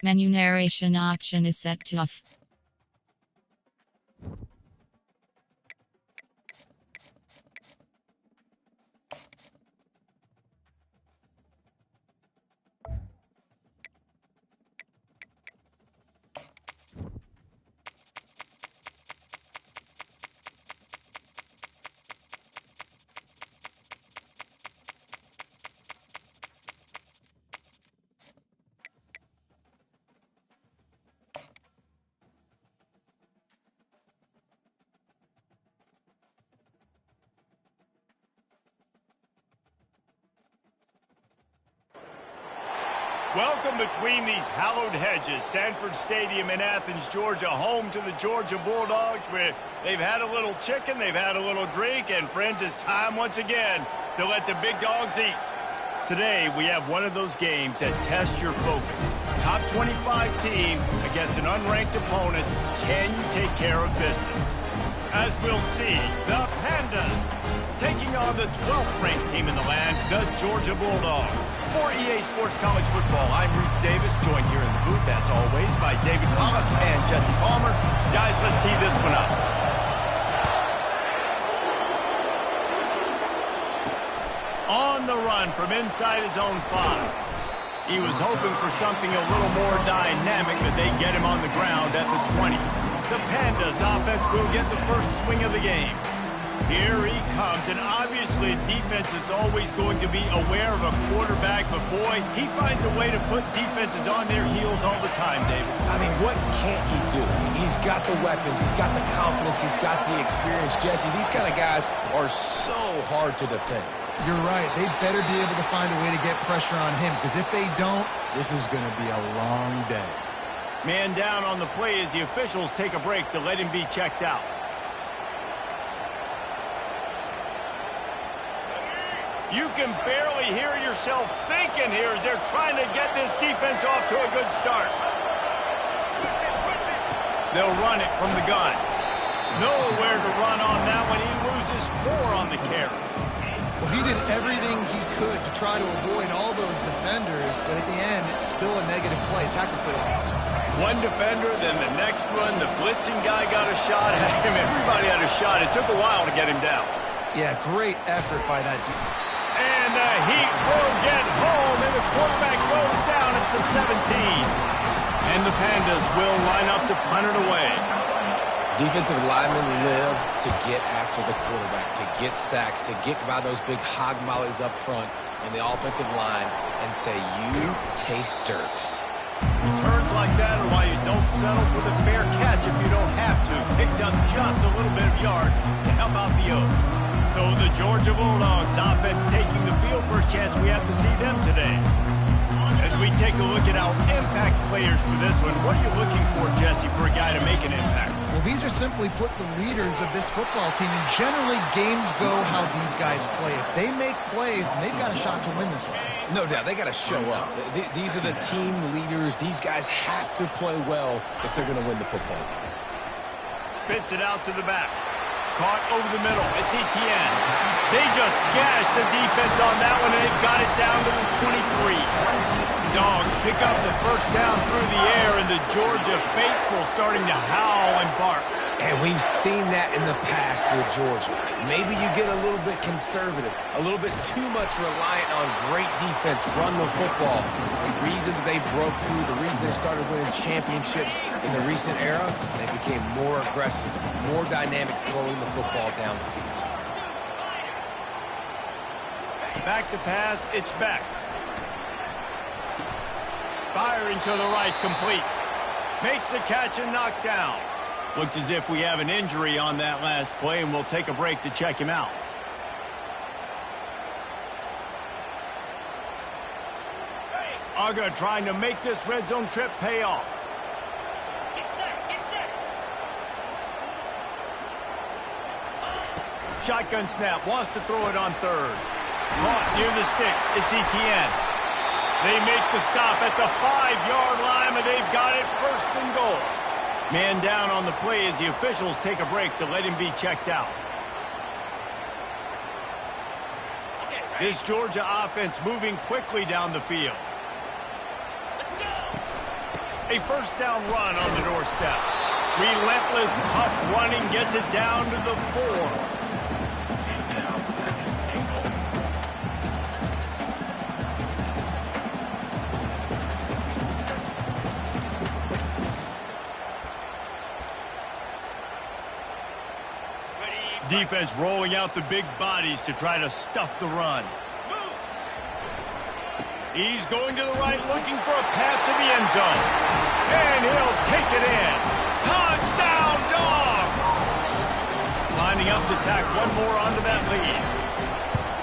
Menu narration option is set to off. Welcome between these hallowed hedges. Sanford Stadium in Athens, Georgia, home to the Georgia Bulldogs, where they've had a little chicken, they've had a little drink, and friends, it's time once again to let the big dogs eat. Today, we have one of those games that tests your focus. Top 25 team against an unranked opponent. Can you take care of business? As we'll see, the Pandas taking on the 12th ranked team in the land, the Georgia Bulldogs. For EA Sports College Football, I'm Reese Davis, joined here in the booth, as always, by David Pollock and Jesse Palmer. Guys, let's tee this one up. On the run from inside his own 5. He was hoping for something a little more dynamic, but they get him on the ground at the 20. The Pandas offense will get the first swing of the game. Here he comes, and obviously defense is always going to be aware of a quarterback, but boy, he finds a way to put defenses on their heels all the time, David. I mean, what can't he do? He's got the weapons, he's got the confidence, he's got the experience. Jesse, these kind of guys are so hard to defend. You're right. They better be able to find a way to get pressure on him, because if they don't, this is going to be a long day. Man down on the play as the officials take a break to let him be checked out. You can barely hear yourself thinking here as they're trying to get this defense off to a good start. They'll run it from the gun. Nowhere to run on that one. He loses 4 on the carry. Well, he did everything he could to try to avoid all those defenders, but at the end, it's still a negative play. Tackle for loss. One defender, then the next one. The blitzing guy got a shot at him. Everybody had a shot. It took a while to get him down. Yeah, great effort by that defense. And the heat will get home, and the quarterback goes down at the 17. And the Pandas will line up to punt it away. Defensive linemen live to get after the quarterback, to get sacks, to get by those big hog mollies up front on the offensive line and say, you taste dirt. Returns like that are why you don't settle for the fair catch if you don't have to. Picks up just a little bit of yards to help out the O. So the Georgia Bulldogs offense taking the field. First chance we have to see them today. As we take a look at our impact players for this one, what are you looking for, Jesse, for a guy to make an impact? Well, these are simply put the leaders of this football team, and generally games go how these guys play. If they make plays, then they've got a shot to win this one. No doubt, they got to show up. These are the team leaders. These guys have to play well if they're going to win the football game. Spits it out to the back. Caught over the middle. It's Etienne. They just gashed the defense on that one, and they've got it down to the 23. Dogs pick up the first down through the air, and the Georgia faithful starting to howl and bark. And we've seen that in the past with Georgia. Maybe you get a little bit conservative, a little bit too much reliant on great defense, run the football. The reason that they broke through, the reason they started winning championships in the recent era, they became more aggressive, more dynamic throwing the football down the field. Back to pass, it's back. Firing to the right, complete. Makes the catch and knocked down. Looks as if we have an injury on that last play, and we'll take a break to check him out. Aga trying to make this red zone trip pay off. Get set, get set. Shotgun snap, wants to throw it on third. Caught near the sticks, it's Etienne. They make the stop at the 5-yard line, and they've got it first and goal. Man down on the play as the officials take a break to let him be checked out. This Georgia offense moving quickly down the field. Let's go. A first down run on the doorstep. Relentless, tough running gets it down to the 4. Defense rolling out the big bodies to try to stuff the run. He's going to the right, looking for a path to the end zone. And he'll take it in. Touchdown, Dogs! Lining up to tack one more onto that lead.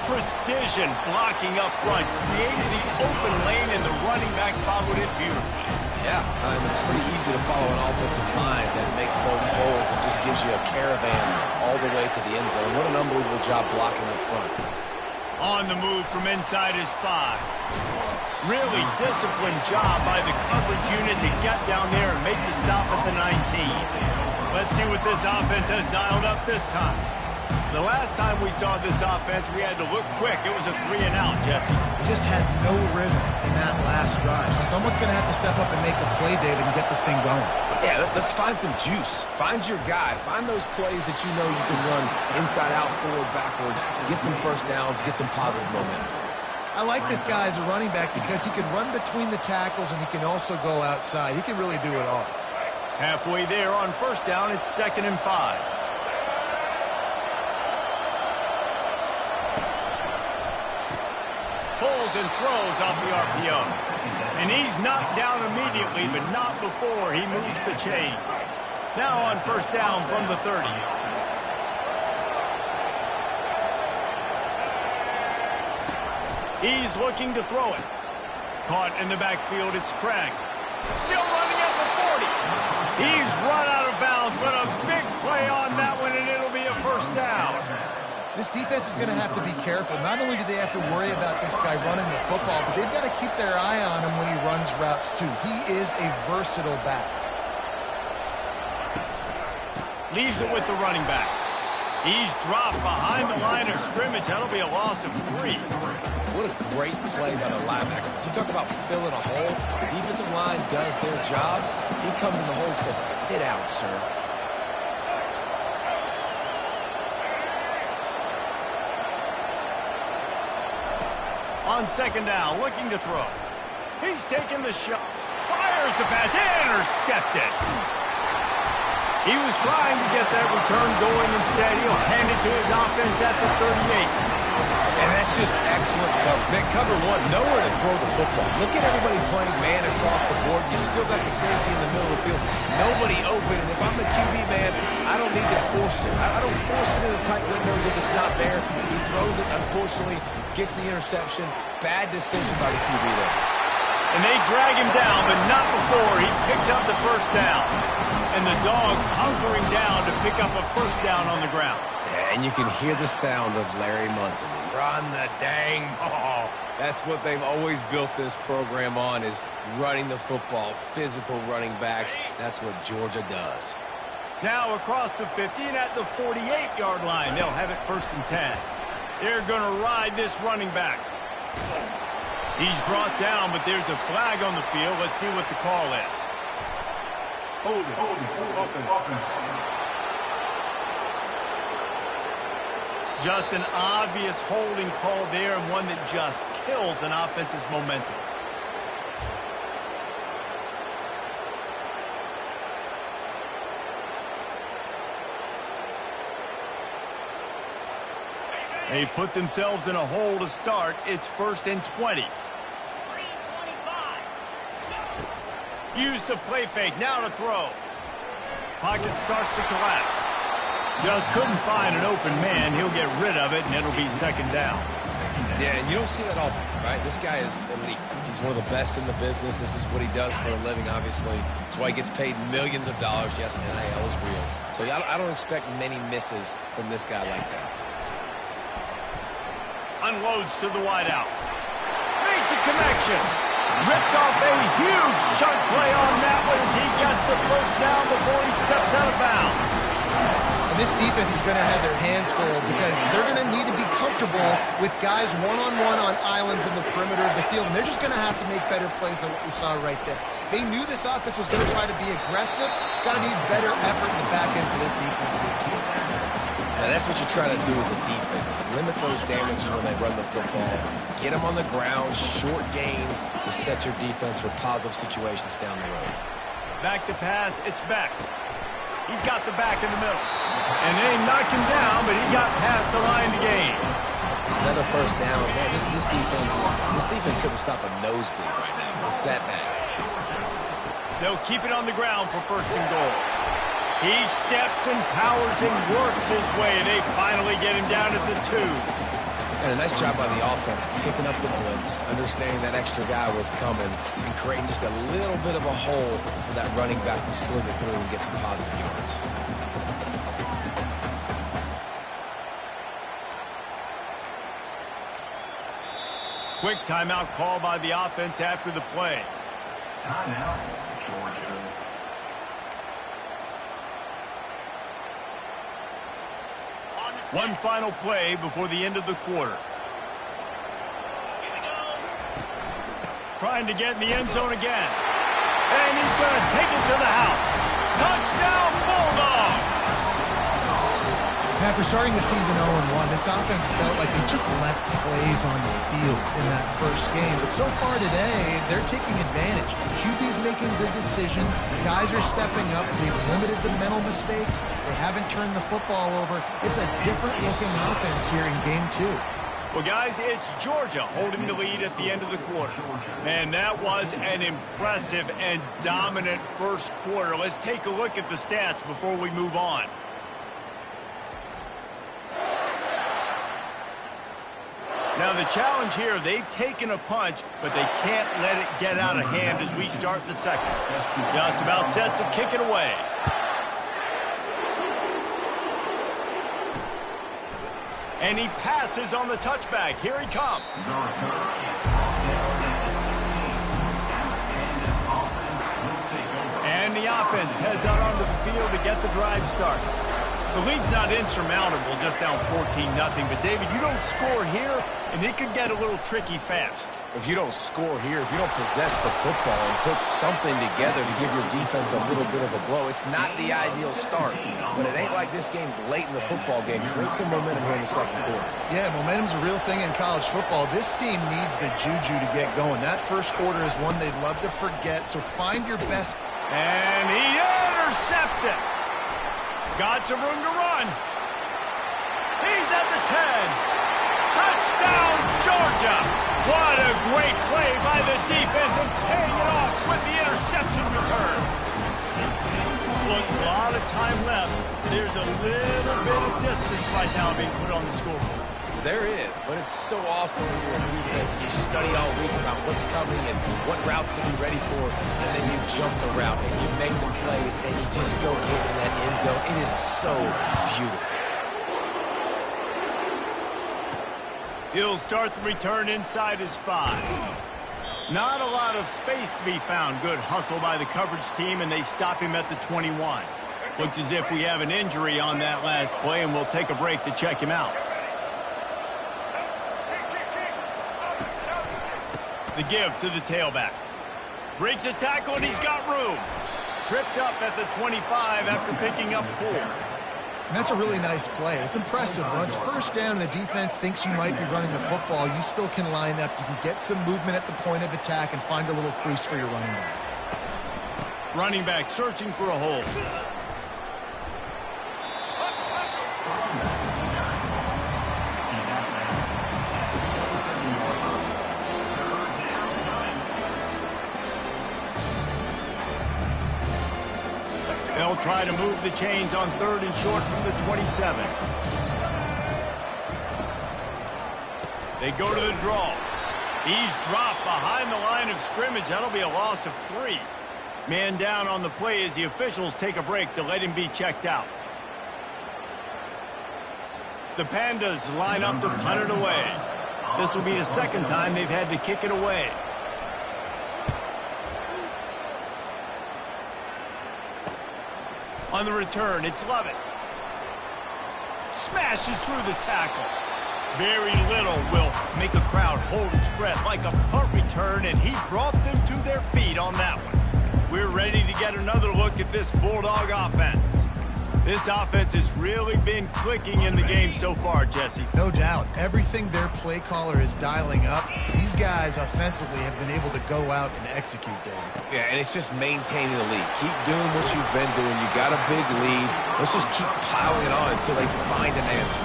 Precision blocking up front. Created the open lane, and the running back followed it beautifully. Yeah, it's pretty easy to follow an offensive line that makes those holes and just gives you a caravan all the way to the end zone. What an unbelievable job blocking up front. On the move from inside his 5. Really disciplined job by the coverage unit to get down there and make the stop at the 19. Let's see what this offense has dialed up this time. The last time we saw this offense, we had to look quick. It was a 3-and-out, Jesse. He just had no rhythm in that last drive. So someone's going to have to step up and make a play, David, and get this thing going. Yeah, let's find some juice. Find your guy. Find those plays that you know you can run inside out, forward, backwards. Get some first downs. Get some positive momentum. I like this guy as a running back because he can run between the tackles and he can also go outside. He can really do it all. Halfway there on first down, it's 2nd and 5. Pulls and throws off the RPO. And he's knocked down immediately, but not before he moves the chains. Now on first down from the 30. He's looking to throw it. Caught in the backfield, it's Craig. Still running at the 40. He's run out of bounds, but a big play on that one, and it'll be a first down. This defense is going to have to be careful. Not only do they have to worry about this guy running the football, but they've got to keep their eye on him when he runs routes too. He is a versatile back. Leaves it with the running back. He's dropped behind the line of scrimmage. That'll be a loss of 3. What a great play by the linebacker. You talk about filling a hole. Defensive line does their jobs. He comes in the hole and says, sit out, sir. On second down, looking to throw. He's taking the shot. Fires the pass. Intercepted. He was trying to get that return going. Instead, he'll hand it to his offense at the 38. And that's just excellent cover. Man, cover one, nowhere to throw the football. Look at everybody playing man across the board. You still got the safety in the middle of the field. Nobody open. And if I'm the QB, man, I don't need to force it. I don't force it in the tight windows if it's not there. He throws it, unfortunately, gets the interception. Bad decision by the QB there. And they drag him down, but not before he picks up the first down. And the Dogs hunkering down to pick up a first down on the ground. Yeah, and you can hear the sound of Larry Munson. Run the dang ball. That's what they've always built this program on, is running the football, physical running backs. That's what Georgia does. Now across the 50 and at the 48-yard line, they'll have it 1st and 10. They're going to ride this running back. He's brought down, but there's a flag on the field. Let's see what the call is. Hold it. Just an obvious holding call there, and one that just kills an offense's momentum. They've put themselves in a hole to start. It's 1st and 20. Use the play fake. Now to throw. Pocket starts to collapse. Just couldn't find an open man. He'll get rid of it, and it'll be 2nd down. Yeah, and you don't see that often, right? This guy is elite. He's one of the best in the business. This is what he does for a living, obviously. That's why he gets paid millions of dollars. Yes, NIL is real. So I don't expect many misses from this guy like that. Unloads to the wideout. Makes a connection. Ripped off a huge chunk play on that one as he gets the first down before he steps out of bounds. this defense is going to have their hands full because they're going to need to be comfortable with guys one-on-one on islands in the perimeter of the field, and they're just going to have to make better plays than what we saw right there. They knew this offense was going to try to be aggressive. Got to need better effort in the back end for this defense. Now that's what you try to do as a defense. Limit those damages when they run the football. Get them on the ground, short gains to set your defense for positive situations down the road. Back to pass, it's back. He's got the back in the middle. And they knocked him down, but he got past the line to gain. Another first down. Man, this defense couldn't stop a nosebleed right now. It's that bad. They'll keep it on the ground for first and goal. He steps and powers and works his way. They finally get him down at the 2. And a nice job by the offense, picking up the blitz, understanding that extra guy was coming, and creating just a little bit of a hole for that running back to sling it through and get some positive yards. Quick timeout call by the offense after the play. Timeout, Georgia. One final play before the end of the quarter. Trying to get in the end zone again. And he's going to take it to the house. Touchdown, Bulldogs! After starting the season 0-1, this offense felt like they just left plays on the field in that first game. But so far today, they're taking advantage. QB's making good decisions. Guys are stepping up. They've limited the mental mistakes. They haven't turned the football over. It's a different-looking offense here in Game 2. Well, guys, it's Georgia holding the lead at the end of the quarter. Man, that was an impressive and dominant first quarter. Let's take a look at the stats before we move on. Now, the challenge here, they've taken a punch, but they can't let it get out of hand as we start the second. Just about set to kick it away. And he passes on the touchback. Here he comes. And the offense heads out onto the field to get the drive started. The lead's not insurmountable, just down 14-0. But, David, you don't score here, and it could get a little tricky fast. If you don't score here, if you don't possess the football and put something together to give your defense a little bit of a blow, it's not the ideal start. But it ain't like this game's late in the football game. Create some momentum here in the second quarter. Yeah, momentum's a real thing in college football. This team needs the juju to get going. That first quarter is one they'd love to forget, so find your best. And he intercepts it. Got some room to run. He's at the 10. Touchdown, Georgia. What a great play by the defense and paying it off with the interception return. Look, a lot of time left. There's a little bit of distance right now being put on the scoreboard. There is, but it's so awesome when you're in defense and you study all week about what's coming and what routes to be ready for, and then you jump the route and you make the plays and you just go get in that end zone. It is so beautiful. He'll start the return inside his 5. Not a lot of space to be found. Good hustle by the coverage team, and they stop him at the 21. Looks as if we have an injury on that last play, and we'll take a break to check him out. The give to the tailback. Breaks a tackle, and he's got room. Tripped up at the 25 after picking up 4. And that's a really nice play. It's impressive. When it's first down and the defense thinks you might be running the football, you still can line up. You can get some movement at the point of attack and find a little crease for your running back. Running back searching for a hole. They'll try to move the chains on 3rd and short from the 27. They go to the draw. He's dropped behind the line of scrimmage. That'll be a loss of 3. Man down on the play as the officials take a break to let him be checked out. The Pandas line up to punt it away. This will be the second time they've had to kick it away. On the return, it's Lovett. Smashes through the tackle. Very little will make a crowd hold its breath like a punt return, and he brought them to their feet on that one. We're ready to get another look at this Bulldog offense. This offense has really been clicking in the game so far, Jesse. No doubt. Everything their play caller is dialing up, these guys offensively have been able to go out and execute, David. Yeah, and it's just maintaining the lead. Keep doing what you've been doing. You got a big lead. Let's just keep piling it on until they find an answer.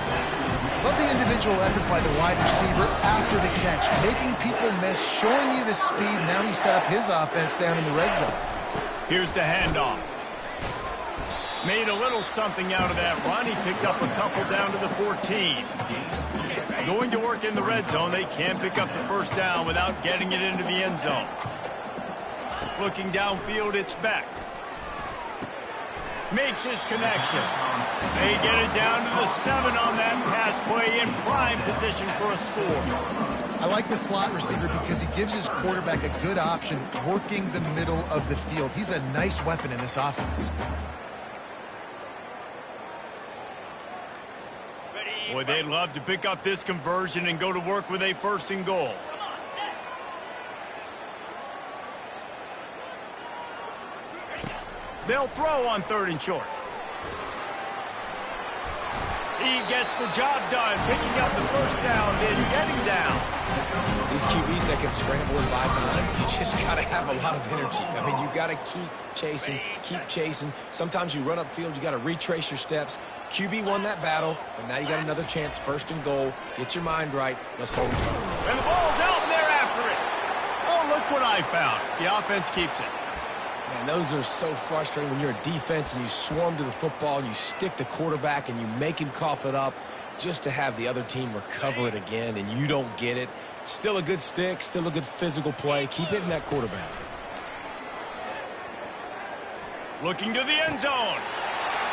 Love the individual effort by the wide receiver after the catch, making people miss, showing you the speed. Now he set up his offense down in the red zone. Here's the handoff. Made a little something out of that run. He picked up a couple down to the 14. Going to work in the red zone. They can't pick up the first down without getting it into the end zone. Looking downfield, it's Beck. Makes his connection. They get it down to the 7 on that pass play in prime position for a score. I like the slot receiver because he gives his quarterback a good option working the middle of the field. He's a nice weapon in this offense. Boy, they'd love to pick up this conversion and go to work with a 1st and goal. They'll throw on 3rd and short. He gets the job done, picking up the first down, then getting down. These QBs that can scramble and buy time, you just got to have a lot of energy. I mean, you got to keep chasing. Sometimes you run upfield, you got to retrace your steps. QB won that battle, and now you got another chance, 1st and goal. Get your mind right. Let's hold it. And the ball's out, and they're after it. Oh, look what I found. The offense keeps it. Man, those are so frustrating when you're a defense and you swarm to the football and you stick the quarterback and you make him cough it up just to have the other team recover it again and you don't get it. Still a good stick, still a good physical play. Keep hitting that quarterback. Looking to the end zone.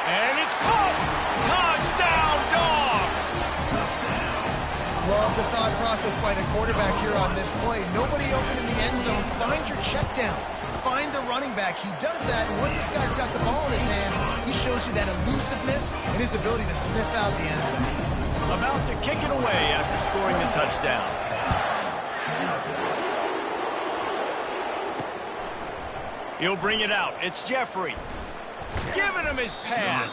And it's caught. Touchdown, Dogs. Love the thought process by the quarterback here on this play. Nobody open in the end zone. Find your check down. Find the running back. He does that, and once this guy's got the ball in his hands, he shows you that elusiveness and his ability to sniff out the end zone. About to kick it away after scoring the touchdown. He'll bring it out. It's Jeffrey. Giving him his pass.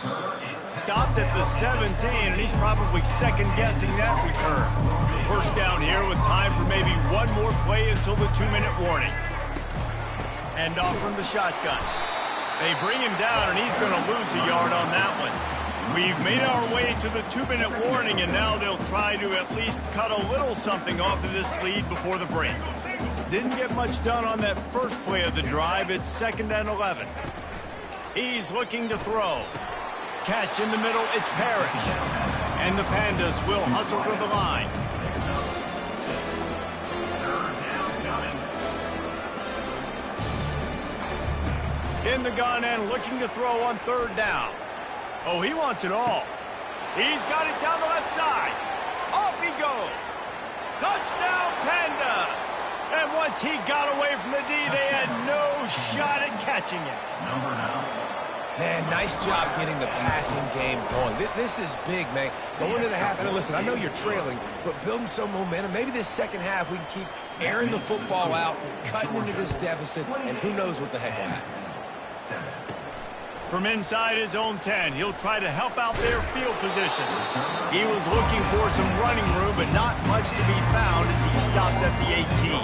Stopped at the 17, and he's probably second-guessing that return. 1st down here with time for maybe one more play until the 2-minute warning. And off from the shotgun. They bring him down, and he's going to lose a yard on that one. We've made our way to the 2-minute warning, and now they'll try to at least cut a little something off of this lead before the break. Didn't get much done on that first play of the drive. It's 2nd and 11. He's looking to throw. Catch in the middle, it's Parrish. And the Pandas will hustle to the line. In the gun and looking to throw on 3rd down. Oh, he wants it all. He's got it down the left side. Off he goes. Touchdown, Pandas. And once he got away from the D, they had no shot at catching it. Man, nice job getting the passing game going. This is big, man. Going to the half, and listen, I know you're trailing, but building some momentum. Maybe this second half we can keep airing the football out, cutting into this deficit, and who knows what the heck will happen. From inside his own 10, he'll try to help out their field position. He was looking for some running room, but not much to be found as he stopped at the 18.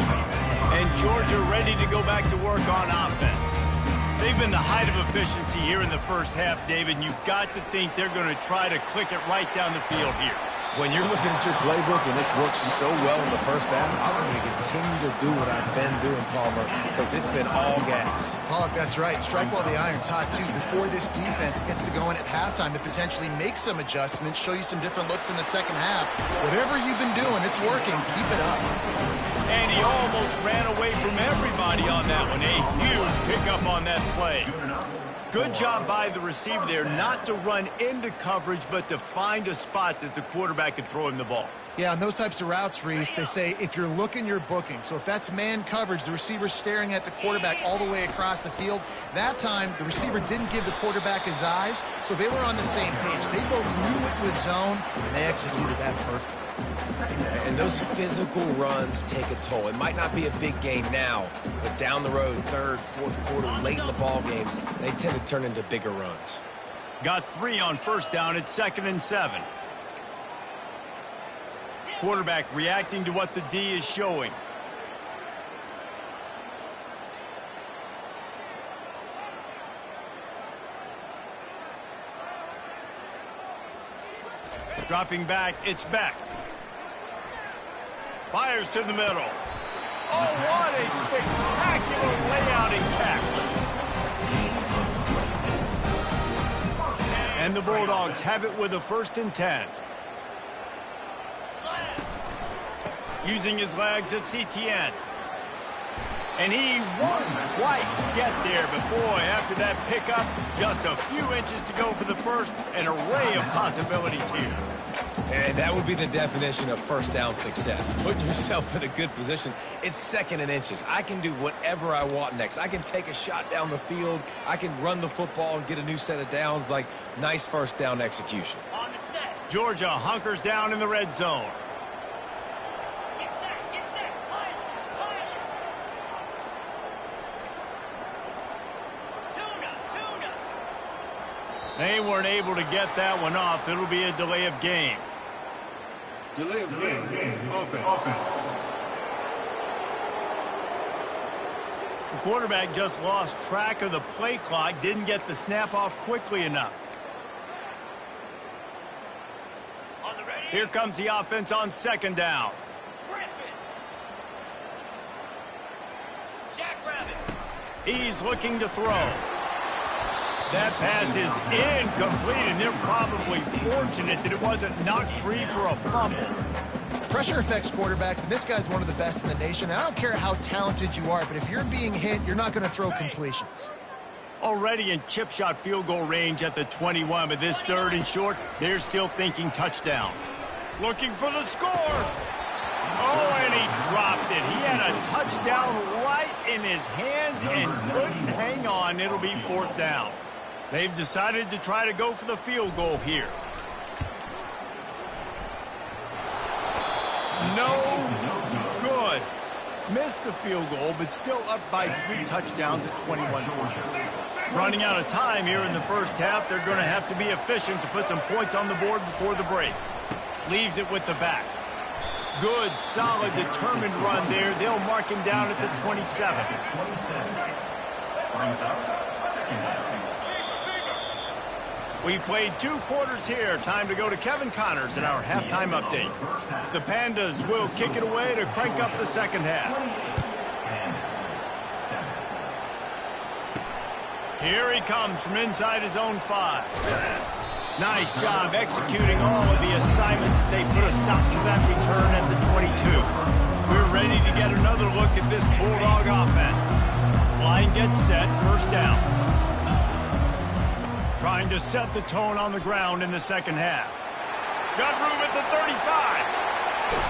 And Georgia ready to go back to work on offense. They've been the height of efficiency here in the first half, David, and you've got to think they're going to try to click it right down the field here. When you're looking at your playbook and it's worked so well in the first half, I'm going to continue to do what I've been doing, Palmer, because it's been all gas. Pollock, that's right. Strike while the iron's hot, too, before this defense gets to going at halftime to potentially make some adjustments, show you some different looks in the second half. Whatever you've been doing, it's working. Keep it up. And he almost ran away from everybody on that one. A huge pickup on that play. Good job by the receiver there, not to run into coverage, but to find a spot that the quarterback could throw him the ball. Yeah, on those types of routes, Reese, they say if you're looking, you're booking. So if that's man coverage, the receiver's staring at the quarterback all the way across the field. That time, the receiver didn't give the quarterback his eyes, so they were on the same page. They both knew it was zone, and they executed that perfectly. And those physical runs take a toll. It might not be a big game now, but down the road, third, fourth quarter, late in the ball games, they tend to turn into bigger runs. Got 3 on first down at 2nd and 7. Quarterback reacting to what the D is showing. Dropping back, it's Beck. Fires to the middle. Oh, what a spectacular layout and catch. And the Bulldogs have it with a 1st and 10. Using his legs, it's Etienne. And he won't quite get there, but boy, after that pickup, just a few inches to go for the first, an array of possibilities here. And that would be the definition of first down success. Putting yourself in a good position. It's 2nd and inches. I can do whatever I want next. I can take a shot down the field. I can run the football and get a new set of downs. Like, nice first down execution. On the set. Georgia hunkers down in the red zone. Get set. Get set. Line. Tuna. They weren't able to get that one off. It'll be a delay of game. Delay of game. Offense. The quarterback just lost track of the play clock, didn't get the snap off quickly enough. On the ready. Here comes the offense on 2nd down. Griffin. Jackrabbit. He's looking to throw. That pass is incomplete, and they're probably fortunate that it wasn't knocked free for a fumble. Pressure affects quarterbacks, and this guy's one of the best in the nation. I don't care how talented you are, but if you're being hit, you're not going to throw completions. Already in chip shot field goal range at the 21, but this 3rd and short, they're still thinking touchdown. Looking for the score. Oh, and he dropped it. He had a touchdown right in his hands and couldn't hang on. It'll be 4th down. They've decided to try to go for the field goal here. No good. Missed the field goal, but still up by 3 touchdowns at 21 points. Running out of time here in the first half, they're going to have to be efficient to put some points on the board before the break. Leaves it with the back. Good, solid, determined run there. They'll mark him down at the 27. Brings up 2nd down. We played 2 quarters here. Time to go to Kevin Connors in our halftime update. The Pandas will kick it away to crank up the 2nd half. Here he comes from inside his own 5. Nice job executing all of the assignments as they put a stop to that return at the 22. We're ready to get another look at this Bulldog offense. Line gets set, 1st down. Trying to set the tone on the ground in the 2nd half. Got room at the 35.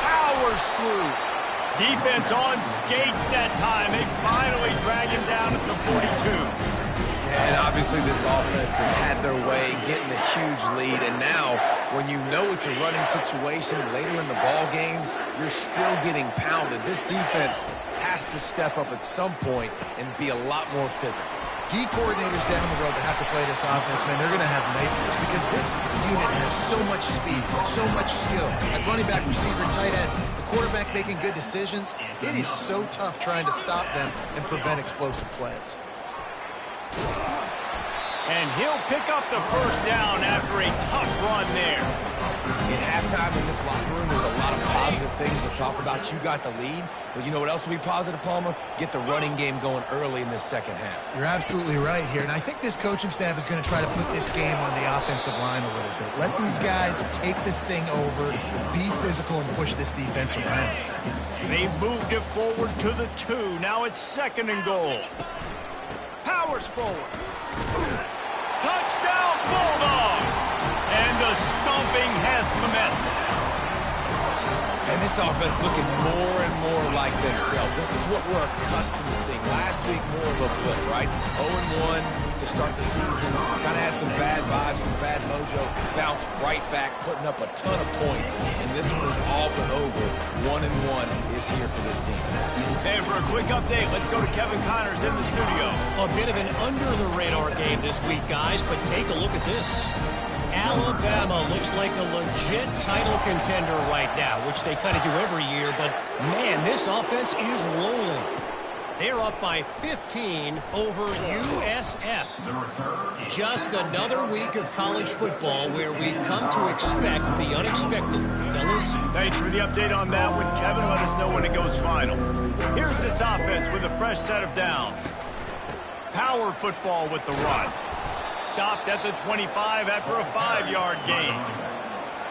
Powers through. Defense on skates that time. They finally drag him down at the 42. And obviously this offense has had their way, getting a huge lead. And now, when you know it's a running situation later in the ball games, you're still getting pounded. This defense has to step up at some point and be a lot more physical. D coordinators down the road that have to play this offense, man, they're going to have nightmares because this unit has so much speed, so much skill. At running back, receiver, tight end, the quarterback making good decisions. It is so tough trying to stop them and prevent explosive plays. And he'll pick up the 1st down after a tough run there. In halftime in this locker room, there's a lot of positive things to talk about. You got the lead, but you know what else will be positive, Palmer? Get the running game going early in this 2nd half. You're absolutely right here, and I think this coaching staff is going to try to put this game on the offensive line a little bit. Let these guys take this thing over, be physical, and push this defense around. They've moved it forward to the 2. Now it's 2nd and goal. Powers forward. Touchdown Bulldogs! And the stomping has commenced. And this offense looking more and more like themselves. This is what we're accustomed to seeing. Last week, more of a blip, right? 0-1 to start the season. Kind of had some bad vibes, some bad mojo. Bounced right back, putting up a ton of points. And this one is all but over. 1-1 is here for this team. And for a quick update, let's go to Kevin Connors in the studio. A bit of an under-the-radar game this week, guys, but take a look at this. Alabama looks like a legit title contender right now, which they kind of do every year, but man, this offense is rolling. They're up by 15 over USF. Just another week of college football where we've come to expect the unexpected. Fellas? Thanks for the update on that one, Kevin. Let us know when it goes final. Here's this offense with a fresh set of downs. Power football with the run. Stopped at the 25 after a 5-yard gain.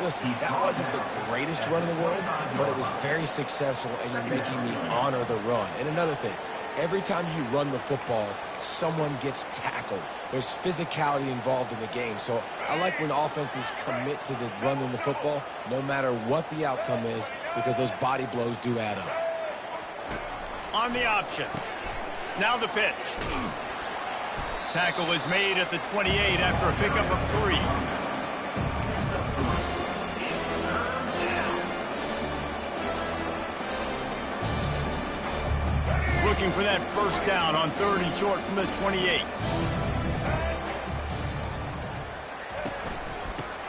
Listen, that wasn't the greatest run in the world, but it was very successful, and you're making me honor the run. And another thing, every time you run the football, someone gets tackled. There's physicality involved in the game. So I like when offenses commit to the running the football, no matter what the outcome is, because those body blows do add up. On the option. Now the pitch. Tackle is made at the 28 after a pickup of 3. Looking for that first down on 3rd and short from the 28.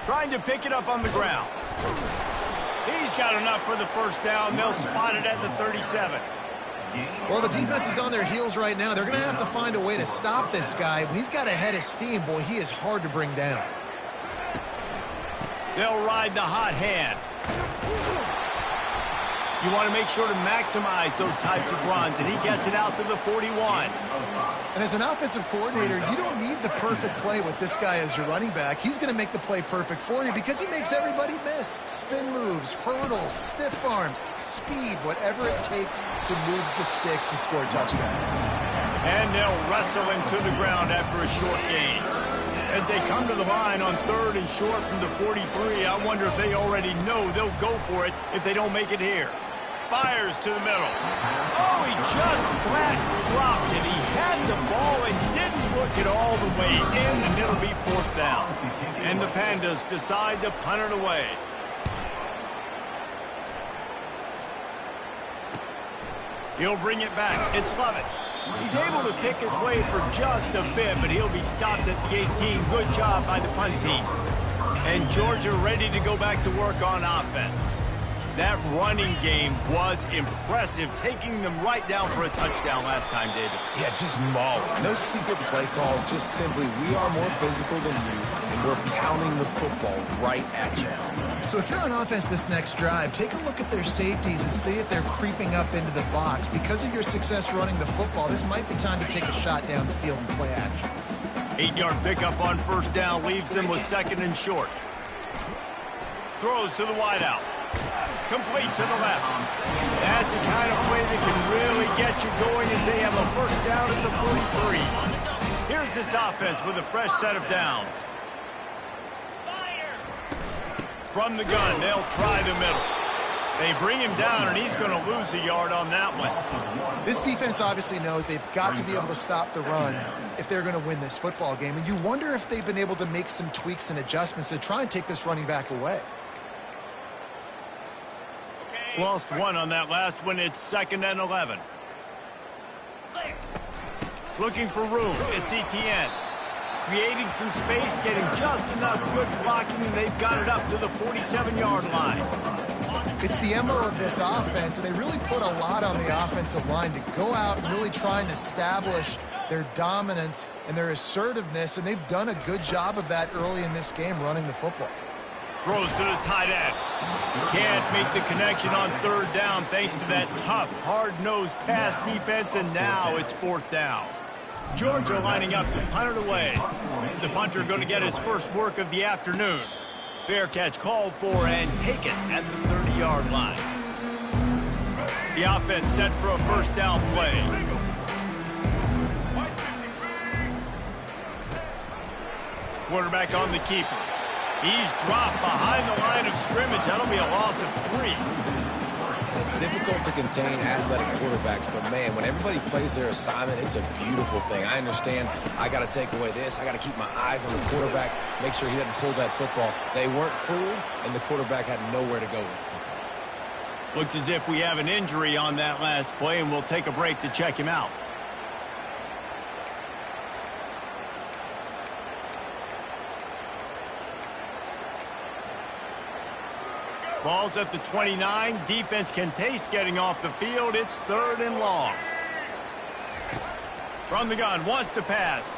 Trying to pick it up on the ground. He's got enough for the first down. They'll spot it at the 37. Well, the defense is on their heels right now. They're going to have to find a way to stop this guy. When he's got a head of steam, boy, he is hard to bring down. They'll ride the hot hand. You want to make sure to maximize those types of runs, and he gets it out to the 41. And as an offensive coordinator, you don't need the perfect play with this guy as your running back. He's going to make the play perfect for you because he makes everybody miss. Spin moves, hurdles, stiff arms, speed, whatever it takes to move the sticks and score touchdowns. And they'll wrestle him to the ground after a short gain. As they come to the line on 3rd and short from the 43, I wonder if they already know they'll go for it if they don't make it here. Fires to the middle. Oh, he just flat dropped it. He had the ball and didn't look it all the way in, and it'll be 4th down. And the Pandas decide to punt it away. He'll bring it back. It's Lovett. He's able to pick his way for just a bit, but he'll be stopped at the 18. Good job by the punt team. And Georgia ready to go back to work on offense. That running game was impressive, taking them right down for a touchdown last time, David. Yeah, just mauling. No secret play calls, just simply we are more physical than you, and we're pounding the football right at you. So if you're on offense this next drive, take a look at their safeties and see if they're creeping up into the box. Because of your success running the football, this might be time to take a shot down the field and play action. 8-yard pickup on 1st down leaves them with 2nd and short. Throws to the wideout. Complete to the left. That's the kind of play that can really get you going as they have a 1st down at the 43. Here's this offense with a fresh set of downs. From the gun, they'll try the middle. They bring him down, and he's going to lose a yard on that one. This defense obviously knows they've got to be able to stop the run if they're going to win this football game. And you wonder if they've been able to make some tweaks and adjustments to try and take this running back away. Lost 1 on that last one. It's 2nd and 11. Looking for room. It's Etienne. Creating some space, getting just enough good blocking, and they've got it up to the 47-yard line. It's the MO of this offense, and they really put a lot on the offensive line to go out and really try and establish their dominance and their assertiveness, and they've done a good job of that early in this game running the football. Throws to the tight end. Can't make the connection on 3rd down thanks to that tough, hard-nosed pass defense, and now it's 4th down. Georgia lining up to punt it away. The punter going to get his first work of the afternoon. Fair catch called for and taken at the 30-yard line. The offense set for a 1st down play. Quarterback on the keeper. He's dropped behind the line of scrimmage. That'll be a loss of 3. And it's difficult to contain athletic quarterbacks, but man, when everybody plays their assignment, it's a beautiful thing. I understand I got to take away this. I got to keep my eyes on the quarterback, make sure he doesn't pull that football. They weren't fooled, and the quarterback had nowhere to go with the football. Looks as if we have an injury on that last play, and we'll take a break to check him out. Ball's at the 29. Defense can taste getting off the field. It's 3rd and long. From the gun, wants to pass.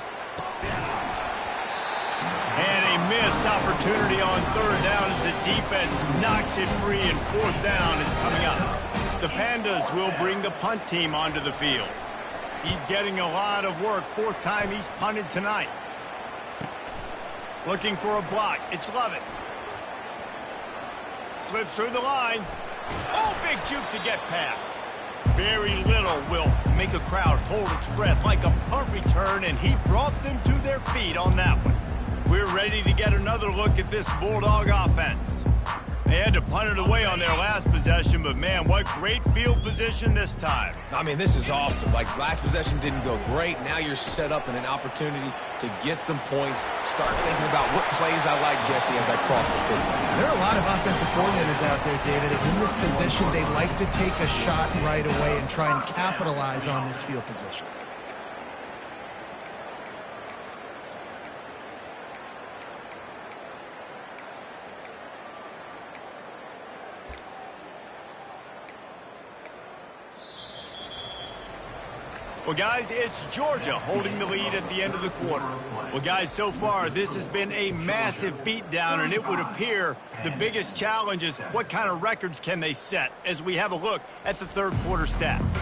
And a missed opportunity on 3rd down as the defense knocks it free, and 4th down is coming up. The Pandas will bring the punt team onto the field. He's getting a lot of work. 4th time he's punted tonight. Looking for a block. It's Lovett. Slips through the line. Oh, big juke to get past. Very little will make a crowd hold its breath like a punt return, and he brought them to their feet on that one. We're ready to get another look at this Bulldog offense. They had to punt it away on their last possession, but man, what great field position this time. I mean, this is awesome. Like, last possession didn't go great. Now you're set up in an opportunity to get some points. Start thinking about what plays I like, Jesse, as I cross the football. There are a lot of offensive coordinators out there, David. In this position, they like to take a shot right away and try and capitalize on this field position. Well, guys, it's Georgia holding the lead at the end of the quarter. Well, guys, so far this has been a massive beatdown, and it would appear the biggest challenge is what kind of records can they set as we have a look at the 3rd quarter stats.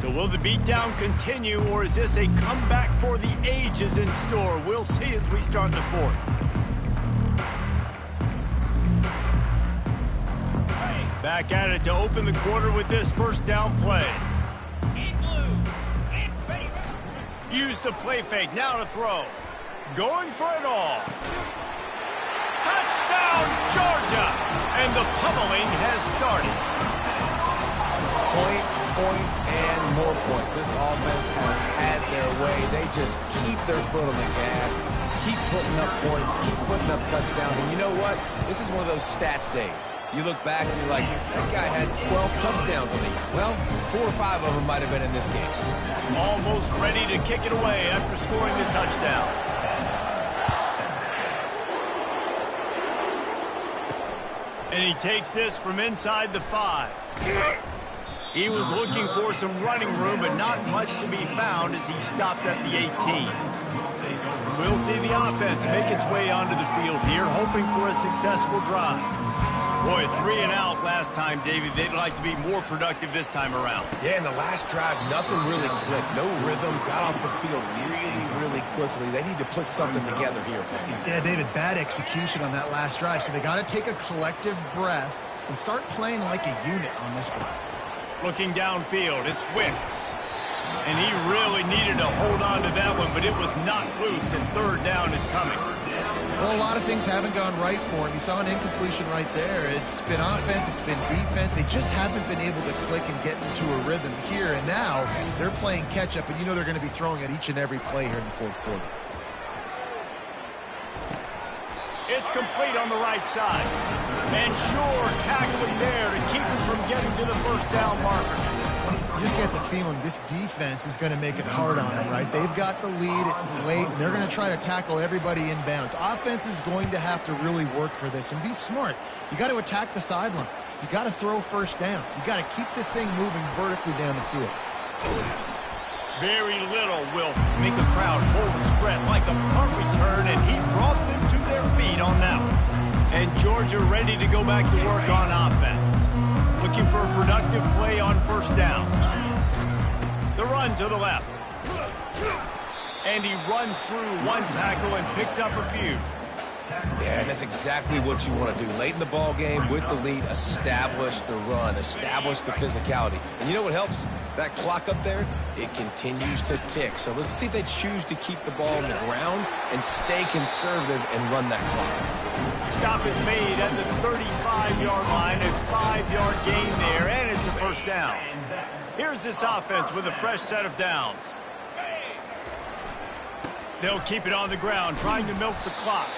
So will the beatdown continue, or is this a comeback for the ages in store? We'll see as we start the 4th. Back at it to open the quarter with this 1st down play. Use the play fake, now to throw. Going for it all. Touchdown, Georgia! And the pummeling has started. Points, and more points. This offense has had their way. They just keep their foot on the gas, keep putting up points, keep putting up touchdowns. And you know what? This is one of those stats days. You look back and you're like, that guy had 12 touchdowns on the year. Well, 4 or 5 of them might have been in this game. Almost ready to kick it away after scoring the touchdown. And he takes this from inside the 5. He was looking for some running room, but not much to be found as he stopped at the 18. We'll see the offense make its way onto the field here, hoping for a successful drive. Boy, 3 and out last time, Davey. They'd like to be more productive this time around. Yeah, in the last drive, nothing really clicked. No rhythm, got off the field really quickly. They need to put something together here. Yeah, David, bad execution on that last drive, so they got to take a collective breath and start playing like a unit on this drive. Looking downfield, it's Wicks. And he really needed to hold on to that one, but it was not loose, and 3rd down is coming. Well, a lot of things haven't gone right for him. You saw an incompletion right there. It's been offense, it's been defense. They just haven't been able to click and get into a rhythm here, and now they're playing catch-up, and you know they're going to be throwing at each and every play here in the 4th quarter. It's complete on the right side. And sure, tackling there to keep him from getting to the 1st down marker. You just get the feeling this defense is going to make it hard on them, right? They've got the lead, it's late, and they're going to try to tackle everybody inbounds. Offense is going to have to really work for this and be smart. You got to attack the sidelines. You got to throw 1st downs. You got to keep this thing moving vertically down the field. Very little will make a crowd hold its breath like a punt return, and he brought them to their feet on that one. And Georgia ready to go back to work on offense. Looking for a productive play on 1st down. The run to the left. And he runs through one tackle and picks up a few. Yeah, and that's exactly what you want to do. Late in the ball game with the lead, establish the run, establish the physicality. And you know what helps? That clock up there, it continues to tick. So let's see if they choose to keep the ball on the ground and stay conservative and run that clock. Stop is made at the 35-yard line, a 5-yard gain there, and it's a first down. Here's this offense with a fresh set of downs. They'll keep it on the ground, trying to milk the clock.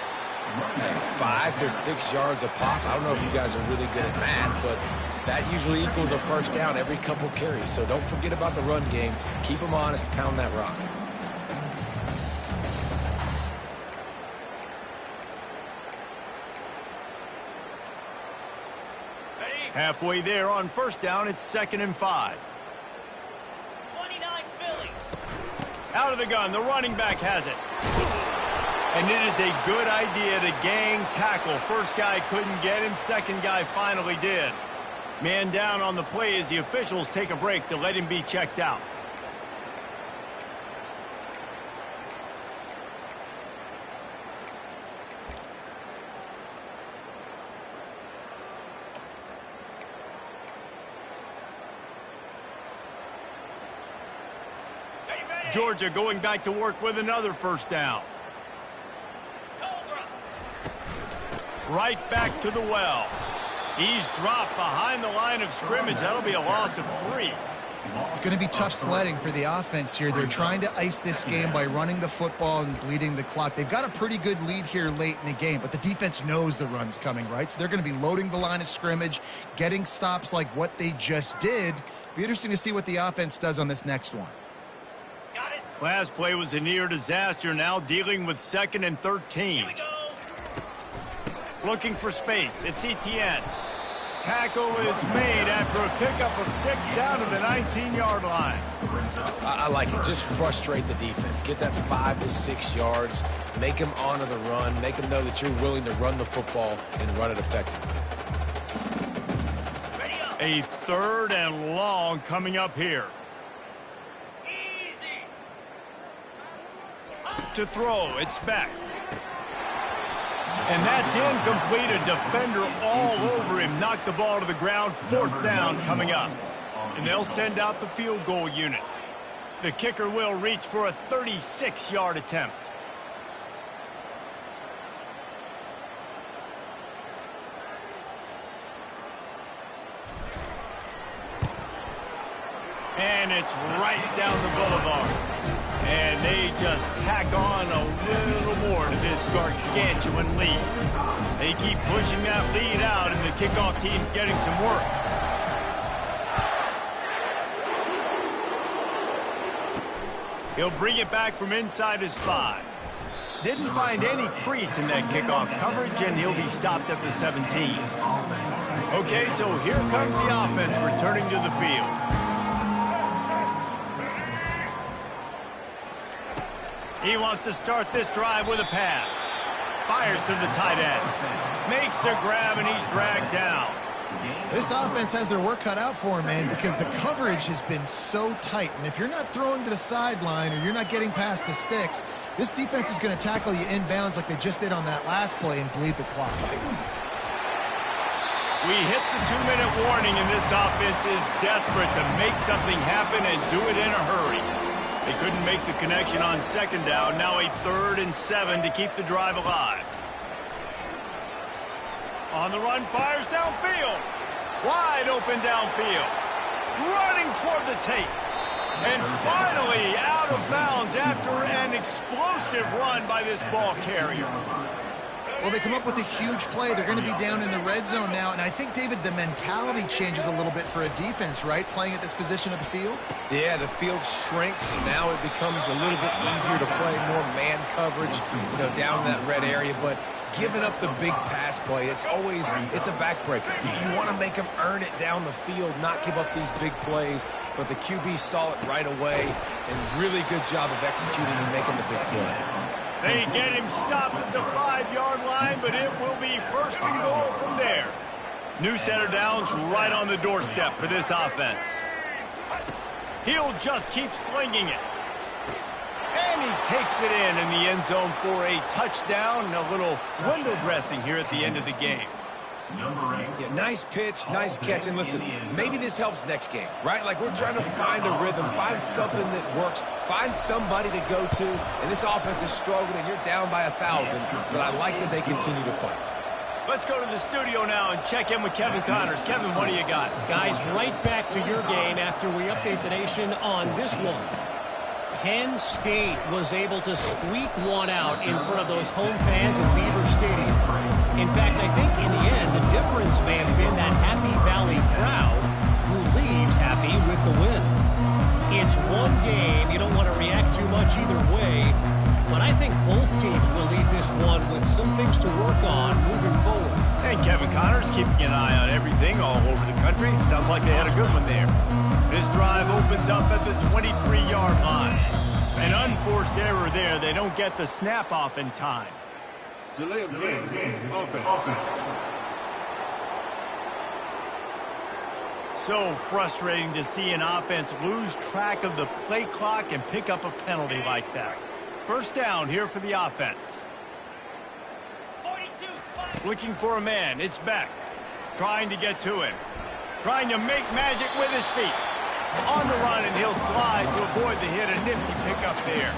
5 to 6 yards a pop. I don't know if you guys are really good at math, but that usually equals a first down every couple carries. So don't forget about the run game. Keep them honest, pound that rock. Halfway there on first down, it's 2nd and 5. 29 Philly. Out of the gun, the running back has it. And it is a good idea to gang tackle. First guy couldn't get him, second guy finally did. Man down on the play as the officials take a break to let him be checked out. Georgia going back to work with another first down. Right back to the well. He's dropped behind the line of scrimmage. That'll be a loss of 3. It's going to be tough sledding for the offense here. They're trying to ice this game by running the football and bleeding the clock. They've got a pretty good lead here late in the game, but the defense knows the run's coming, right? So they're going to be loading the line of scrimmage, getting stops like what they just did. Be interesting to see what the offense does on this next one. Last play was a near disaster, now dealing with 2nd and 13. Looking for space. It's Etienne. Tackle is made after a pickup of 6 down to the 19-yard line. I like it. Just frustrate the defense. Get that 5 to 6 yards. Make them honor the run. Make them know that you're willing to run the football and run it effectively. A 3rd and long coming up here. To throw, it's back. And that's incomplete. A defender all over him. Knocked the ball to the ground. 4th down coming up. And they'll send out the field goal unit. The kicker will reach for a 36-yard attempt. And it's right down the boulevard. And they just tack on a little more to this gargantuan lead. They keep pushing that lead out, and the kickoff team's getting some work. He'll bring it back from inside his 5. Didn't find any crease in that kickoff coverage, and he'll be stopped at the 17. Okay, so here comes the offense returning to the field. He wants to start this drive with a pass. Fires to the tight end. Makes a grab, and he's dragged down. This offense has their work cut out for them, man, because the coverage has been so tight. And if you're not throwing to the sideline or you're not getting past the sticks, this defense is going to tackle you inbounds like they just did on that last play and bleed the clock. We hit the 2-minute warning, and this offense is desperate to make something happen and do it in a hurry. They couldn't make the connection on 2nd down. Now a 3rd and 7 to keep the drive alive. On the run, fires downfield. Wide open downfield. Running toward the tape. And finally out of bounds after an explosive run by this ball carrier. Well, they come up with a huge play. They're going to be down in the red zone now. And I think, David, the mentality changes a little bit for a defense, right? Playing at this position of the field? Yeah, the field shrinks. Now it becomes a little bit easier to play more man coverage, down in that red area. But giving up the big pass play, it's a backbreaker. You want to make them earn it down the field, not give up these big plays. But the QB saw it right away, and really good job of executing and making the big play. They get him stopped at the 5-yard line, but it will be 1st and goal from there. New set of downs right on the doorstep for this offense. He'll just keep slinging it. And he takes it in the end zone for a touchdown. A little window dressing here at the end of the game. Yeah, nice pitch, nice catch. And listen, maybe this helps next game, right? Like we're trying to find a rhythm, find something that works, find somebody to go to. And this offense is struggling. You're down by 1,000, but I like that they continue to fight. Let's go to the studio now and check in with Kevin Connors. Kevin, what do you got? Guys, right back to your game after we update the nation on this one. Penn State was able to squeak one out in front of those home fans at Beaver Stadium. In fact, I think in the end, the difference may have been that Happy Valley crowd who leaves happy with the win. It's one game. You don't want to react too much either way. But I think both teams will leave this one with some things to work on moving forward. And Kevin Connors keeping an eye on everything all over the country. Sounds like they had a good one there. This drive opens up at the 23-yard line. An unforced error there. They don't get the snap off in time. Delay of game. Offense. So frustrating to see an offense lose track of the play clock and pick up a penalty like that. First down here for the offense. 42, spot. Looking for a man. It's Beck. Trying to get to him. Trying to make magic with his feet. On the run, and he'll slide to avoid the hit. A nifty pickup there.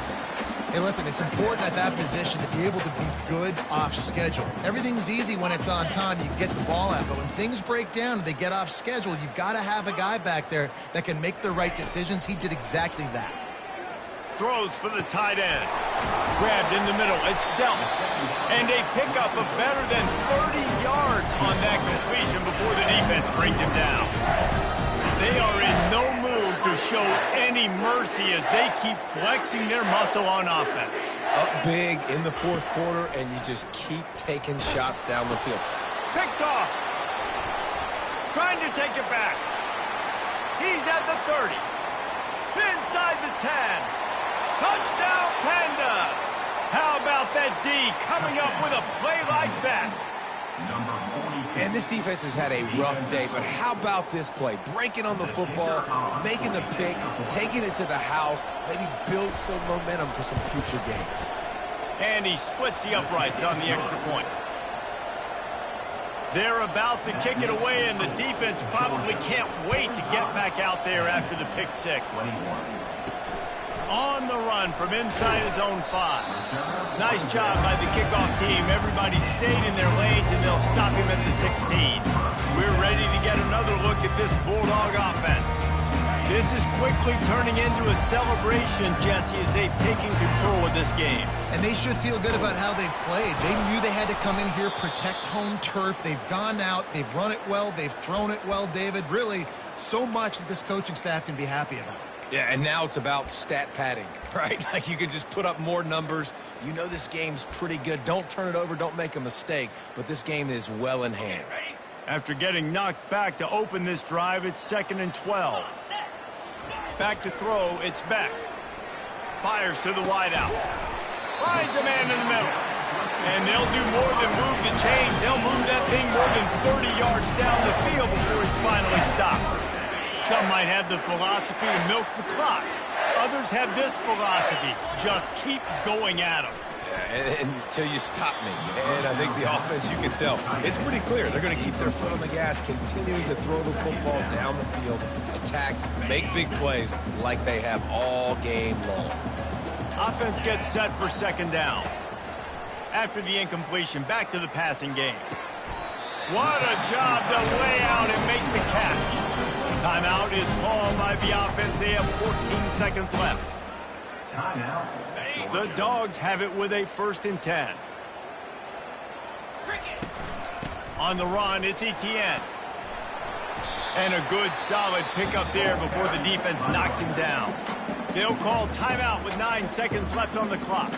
Hey, listen, it's important at that position to be able to be good off schedule. Everything's easy when it's on time. You get the ball out. But when things break down and they get off schedule, you've got to have a guy back there that can make the right decisions. He did exactly that. Throws for the tight end. Grabbed in the middle. It's dealt. And a pickup of better than 30 yards on that completion before the defense brings him down. They are in no mood to show any mercy as they keep flexing their muscle on offense. Up big in the fourth quarter, and you just keep taking shots down the field. Picked off. Trying to take it back. He's at the 30. Inside the 10. Touchdown, Pandas! How about that D coming up with a play like that? And this defense has had a rough day, but how about this play? Breaking on the football, making the pick, taking it to the house, maybe build some momentum for some future games. And he splits the uprights on the extra point. They're about to kick it away, and the defense probably can't wait to get back out there after the pick six. On the run from inside his own 5. Nice job by the kickoff team. Everybody stayed in their lanes, and they'll stop him at the 16. We're ready to get another look at this Bulldog offense. This is quickly turning into a celebration, Jesse, as they've taken control of this game. And they should feel good about how they've played. They knew they had to come in here, protect home turf. They've gone out, they've run it well, they've thrown it well, David. Really, so much that this coaching staff can be happy about. Yeah, and now it's about stat padding, right? Like you could just put up more numbers. You know this game's pretty good. Don't turn it over. Don't make a mistake. But this game is well in hand. After getting knocked back to open this drive, it's 2nd and 12. Back to throw, it's Beck. Fires to the wideout. Finds a man in the middle. And they'll do more than move the chains. They'll move that thing more than 30 yards down the field before he's finally stopped. Some might have the philosophy to milk the clock. Others have this philosophy. Just keep going at them. Yeah, until you stop me. And I think the offense, you can tell, it's pretty clear. They're going to keep their foot on the gas, continuing to throw the football down the field, attack, make big plays like they have all game long. Offense gets set for 2nd down. After the incompletion, back to the passing game. What a job to lay out and make the catch. Timeout is called by the offense. They have 14 seconds left. The Dogs have it with a 1st and 10. On the run, it's Etienne. And a good, solid pickup there before the defense knocks him down. They'll call timeout with 9 seconds left on the clock.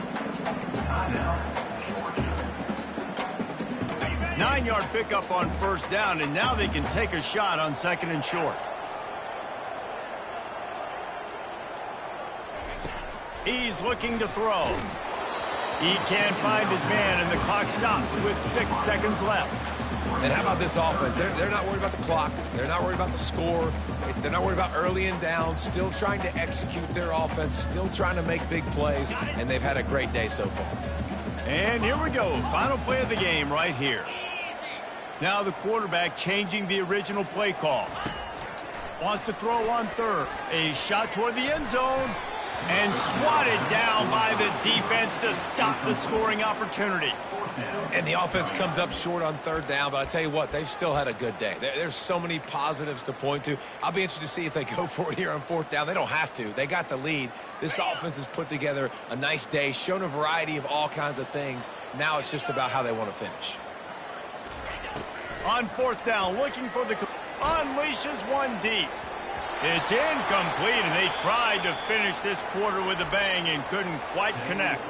9-yard pickup on 1st down, and now they can take a shot on 2nd and short. He's looking to throw. He can't find his man, and the clock stops with 6 seconds left. And how about this offense? They're not worried about the clock. They're not worried about the score. They're not worried about early and down. Still trying to execute their offense. Still trying to make big plays. And they've had a great day so far. And here we go. Final play of the game right here. Now the quarterback changing the original play call. Wants to throw on third. A shot toward the end zone. And swatted down by the defense to stop the scoring opportunity. And the offense comes up short on third down, but I tell you what, they've still had a good day. There's so many positives to point to. I'll be interested to see if they go for it here on fourth down. They don't have to. They got the lead. This offense has put together a nice day, shown a variety of all kinds of things. Now it's just about how they want to finish. On fourth down, looking for the... Unleashes one deep. It's incomplete, and they tried to finish this quarter with a bang and couldn't quite connect.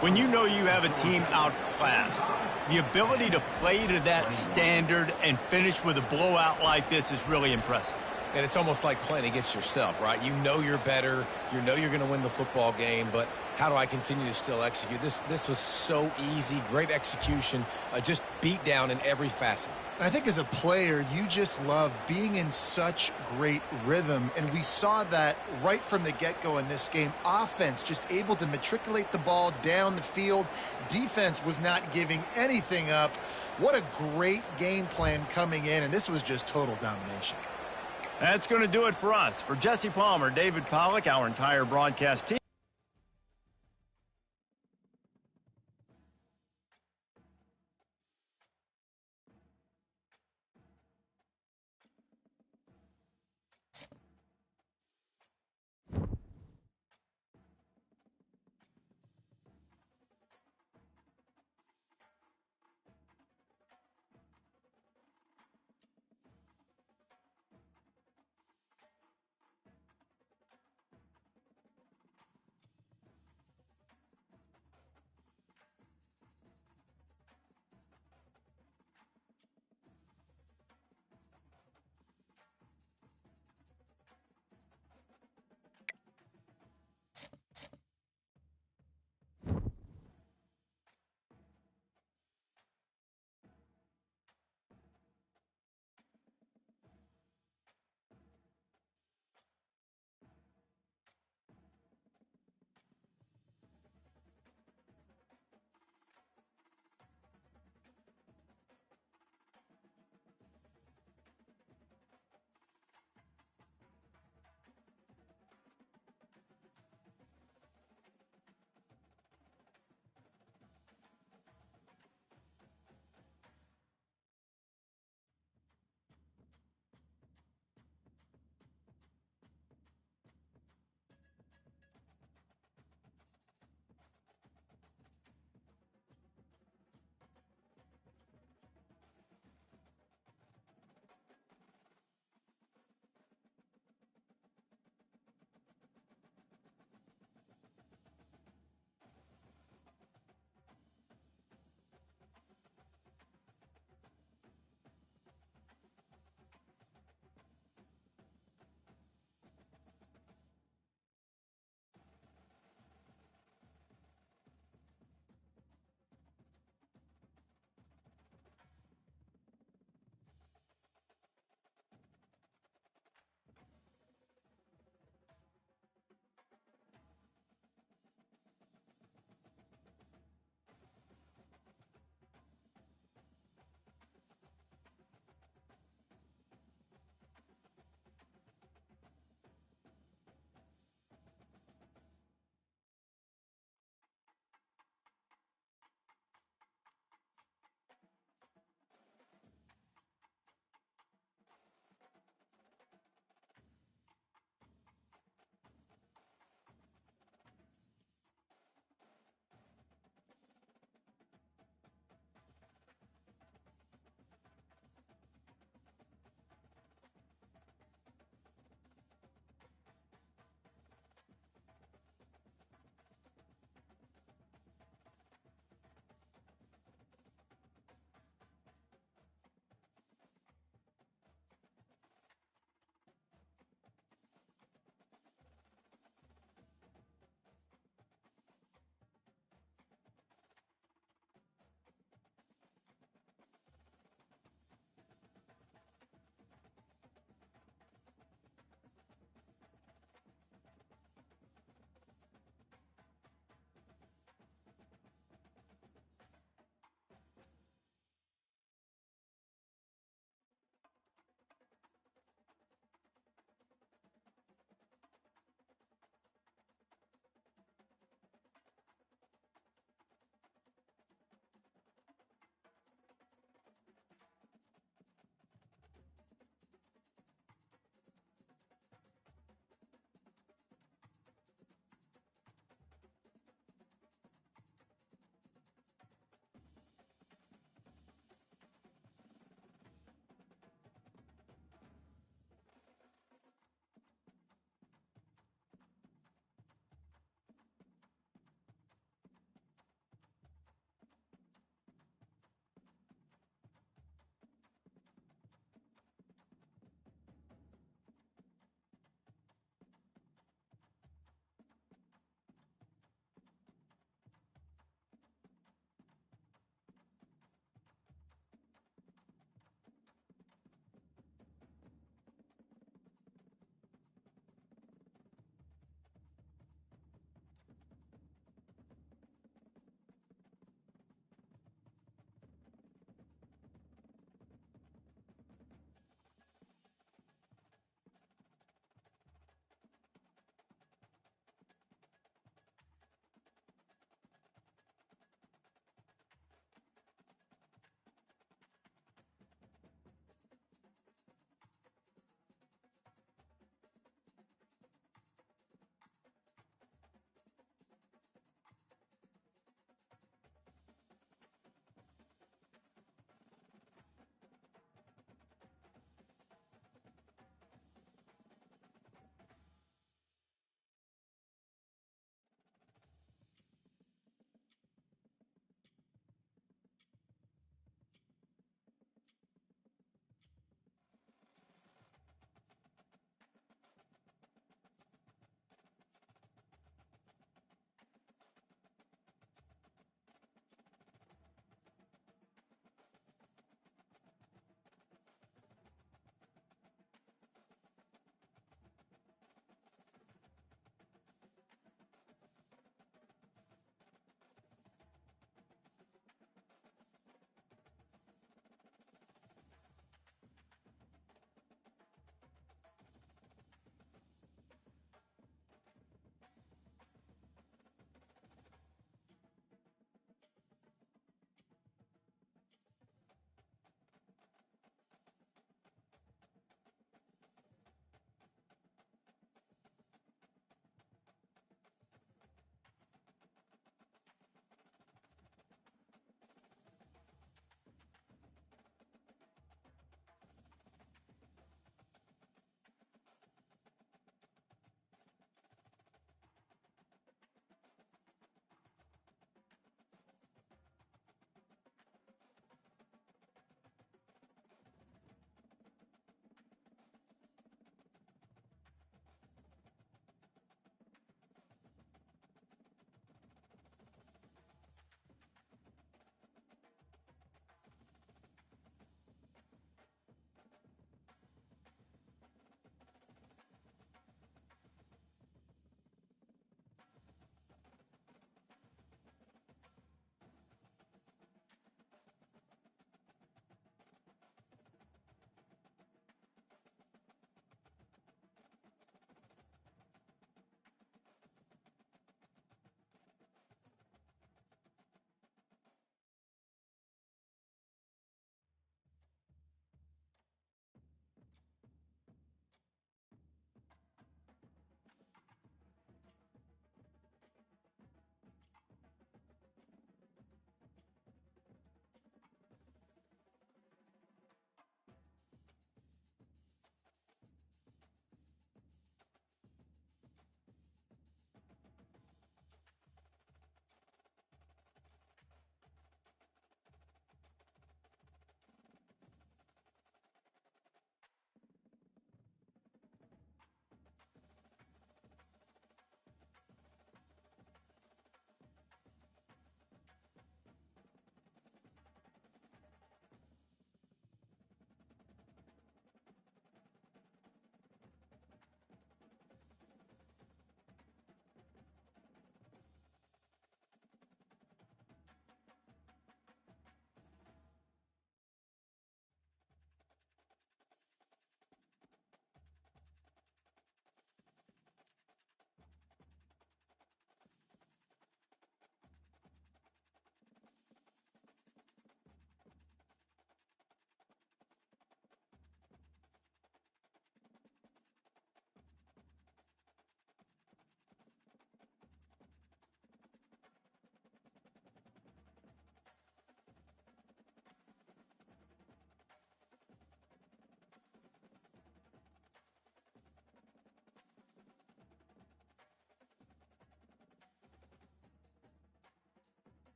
When you know you have a team outclassed, the ability to play to that standard and finish with a blowout like this is really impressive. And it's almost like playing against yourself, right? You know you're better. You know you're going to win the football game, but how do I continue to still execute? This was so easy, great execution, just beat down in every facet. I think as a player, you just love being in such great rhythm, and we saw that right from the get-go in this game. Offense just able to matriculate the ball down the field. Defense was not giving anything up. What a great game plan coming in, and this was just total domination. That's going to do it for us. For Jesse Palmer, David Pollack, our entire broadcast team.